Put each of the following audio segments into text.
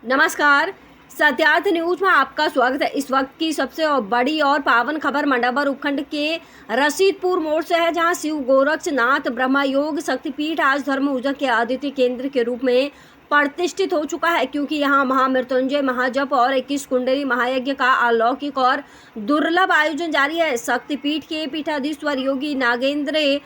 नमस्कार, सत्यार्थ न्यूज में आपका स्वागत है। इस वक्त की सबसे बड़ी और पावन खबर मंडावर उपखंड के रशीदपुर मोड़ से है, जहां शिव गोरक्षनाथ ब्रह्मयोग शक्तिपीठ आज धर्म ऊर्जा के अद्वितीय केंद्र के रूप में प्रतिष्ठित हो चुका है, क्योंकि यहां महामृत्युंजय महाजप और 21 कुंडली महायज्ञ का अलौकिक और दुर्लभ आयोजन जारी है। शक्तिपीठ के पीठाधीश्वर योगी नागेंद्र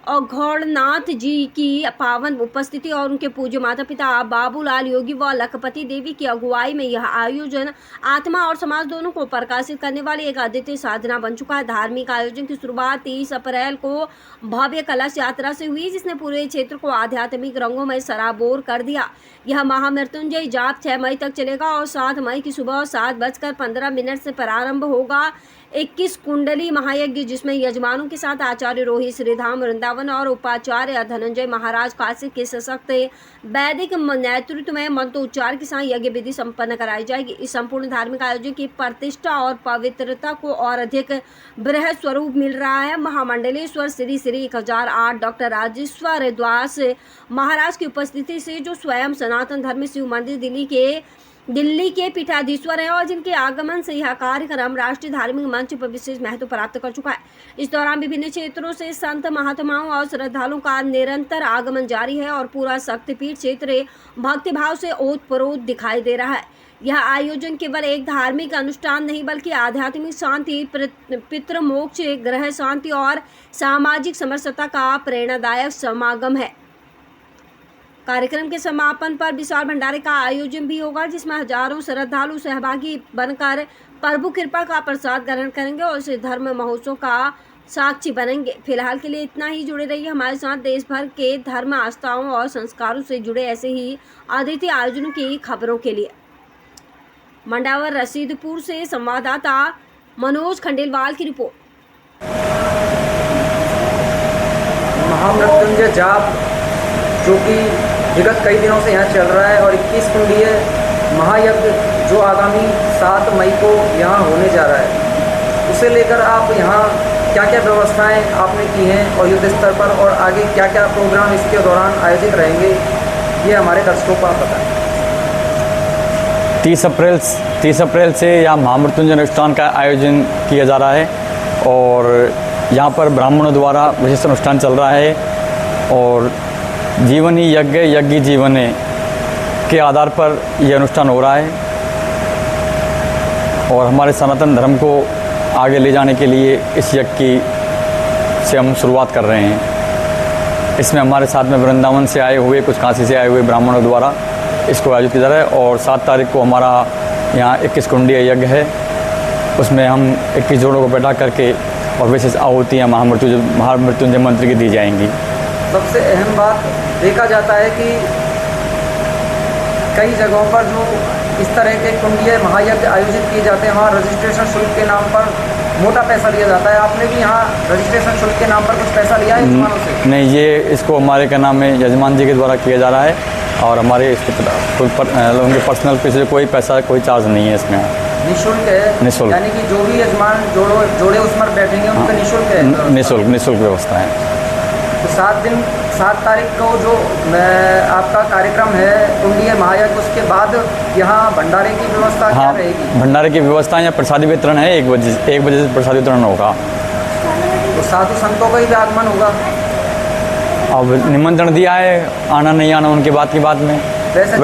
औघड़नाथ जी की पावन उपस्थिति और उनके पूज्य माता पिता बाबूलाल योगी व लखपति देवी की अगुवाई में यह आयोजन आत्मा और समाज दोनों को प्रकाशित करने वाली एक अद्वितीय साधना बन चुका है। धार्मिक आयोजन की शुरुआत 30 अप्रैल को भव्य कलश यात्रा से हुई, जिसने पूरे क्षेत्र को आध्यात्मिक रंगों में सराबोर कर दिया। यह महामृत्युंजय जाप 6 मई तक चलेगा और 7 मई की सुबह 7:15 से प्रारंभ होगा। 21 कुंडली महायज्ञ, जिसमें यजमानों के साथ आचार्य रोहित श्रीधाम वृंदावन और उपाचार्य धनंजय महाराज काशी के सशक्त वैदिक नेतृत्व में मंत्रोच्चार के साथ यज्ञ विधि संपन्न कराई जाएगी। इस संपूर्ण धार्मिक आयोजन की प्रतिष्ठा और पवित्रता को और अधिक बृहद स्वरूप मिल रहा है। महामंडलेश्वर श्री 1008 डॉक्टर राजेश्वर दास महाराज की उपस्थिति से, जो स्वयं सनातन धर्म शिव मंदिर दिल्ली के पीठाधीश्वर हैं और जिनके आगमन से यह कार्यक्रम राष्ट्रीय धार्मिक मंच पर विशेष महत्व प्राप्त कर चुका है। इस दौरान विभिन्न क्षेत्रों से संत महात्माओं और श्रद्धालुओं का निरंतर आगमन जारी है और पूरा शक्तिपीठ क्षेत्र भक्तिभाव से ओतप्रोत दिखाई दे रहा है। यह आयोजन केवल एक धार्मिक अनुष्ठान नहीं, बल्कि आध्यात्मिक शांति, पितृ मोक्ष, ग्रह शांति और सामाजिक समरसता का प्रेरणादायक समागम है। कार्यक्रम के समापन पर विशाल भंडारे का आयोजन भी होगा, जिसमें हजारों श्रद्धालु सहभागी बनकर प्रभु कृपा का प्रसाद ग्रहण करेंगे और इस धर्म महोत्सव का साक्षी बनेंगे। फिलहाल के लिए इतना ही। जुड़े रहिए हमारे साथ देश भर के धर्म, आस्थाओं और संस्कारों से जुड़े ऐसे ही अद्वितीय आयोजनों की खबरों के लिए। मंडावर रशीदपुर से संवाददाता मनोज खंडेलवाल की रिपोर्ट। महामृत्युंजय जाप जो कि विगत कई दिनों से यहाँ चल रहा है और 21 कुंडलीय महायज्ञ जो आगामी 7 मई को यहाँ होने जा रहा है, उसे लेकर आप यहाँ क्या क्या व्यवस्थाएं आपने की हैं और युद्ध स्तर पर, और आगे क्या क्या प्रोग्राम इसके दौरान आयोजित रहेंगे, ये हमारे दर्शकों को आप बताएं। 30 अप्रैल से यहाँ महामृत्युंजय अनुष्ठान का आयोजन किया जा रहा है और यहाँ पर ब्राह्मणों द्वारा विशेष अनुष्ठान चल रहा है और जीवन ही यज्ञ, यज्ञ जीवन के आधार पर यह अनुष्ठान हो रहा है और हमारे सनातन धर्म को आगे ले जाने के लिए इस यज्ञ से हम शुरुआत कर रहे हैं। इसमें हमारे साथ में वृंदावन से आए हुए, कुछ काशी से आए हुए ब्राह्मणों द्वारा इसको आयोजित किया जा रहा है और 7 तारीख को हमारा यहाँ 21 कुंडलीय यज्ञ है। उसमें हम 21 जोड़ों को बैठा करके और विशेष आहुतियाँ महामृत्युंजय मंत्र की दी जाएंगी। सबसे अहम बात देखा जाता है कि कई जगहों पर जो इस तरह के कुंडलीय महायज्ञ आयोजित किए जाते हैं, वहाँ रजिस्ट्रेशन शुल्क के नाम पर मोटा पैसा लिया जाता है। आपने भी यहाँ रजिस्ट्रेशन शुल्क के नाम पर कुछ पैसा लिया है यजमानों से? नहीं, ये इसको हमारे का नाम है यजमान जी के द्वारा किया जा रहा है और हमारे इसके उनके पर्सनल पे से कोई पैसा, कोई चार्ज नहीं है इसमें। निःशुल्क है? निःशुल्क, यानी कि जो भी यजमान जोड़े उस पर बैठेंगे उनका निःशुल्क है? निःशुल्क व्यवस्था है। तो 7 तारीख को जो आपका कार्यक्रम है कुंडलीय महायज्ञ, उसके बाद यहाँ भंडारे की व्यवस्था क्या रहेगी? भंडारे की व्यवस्था या प्रसादी वितरण है, 1 बजे से प्रसादी वितरण होगा। तो साधु संतों का ही आगमन होगा? अब निमंत्रण दिया है, आना नहीं आना उनके बात की बात में। वैसे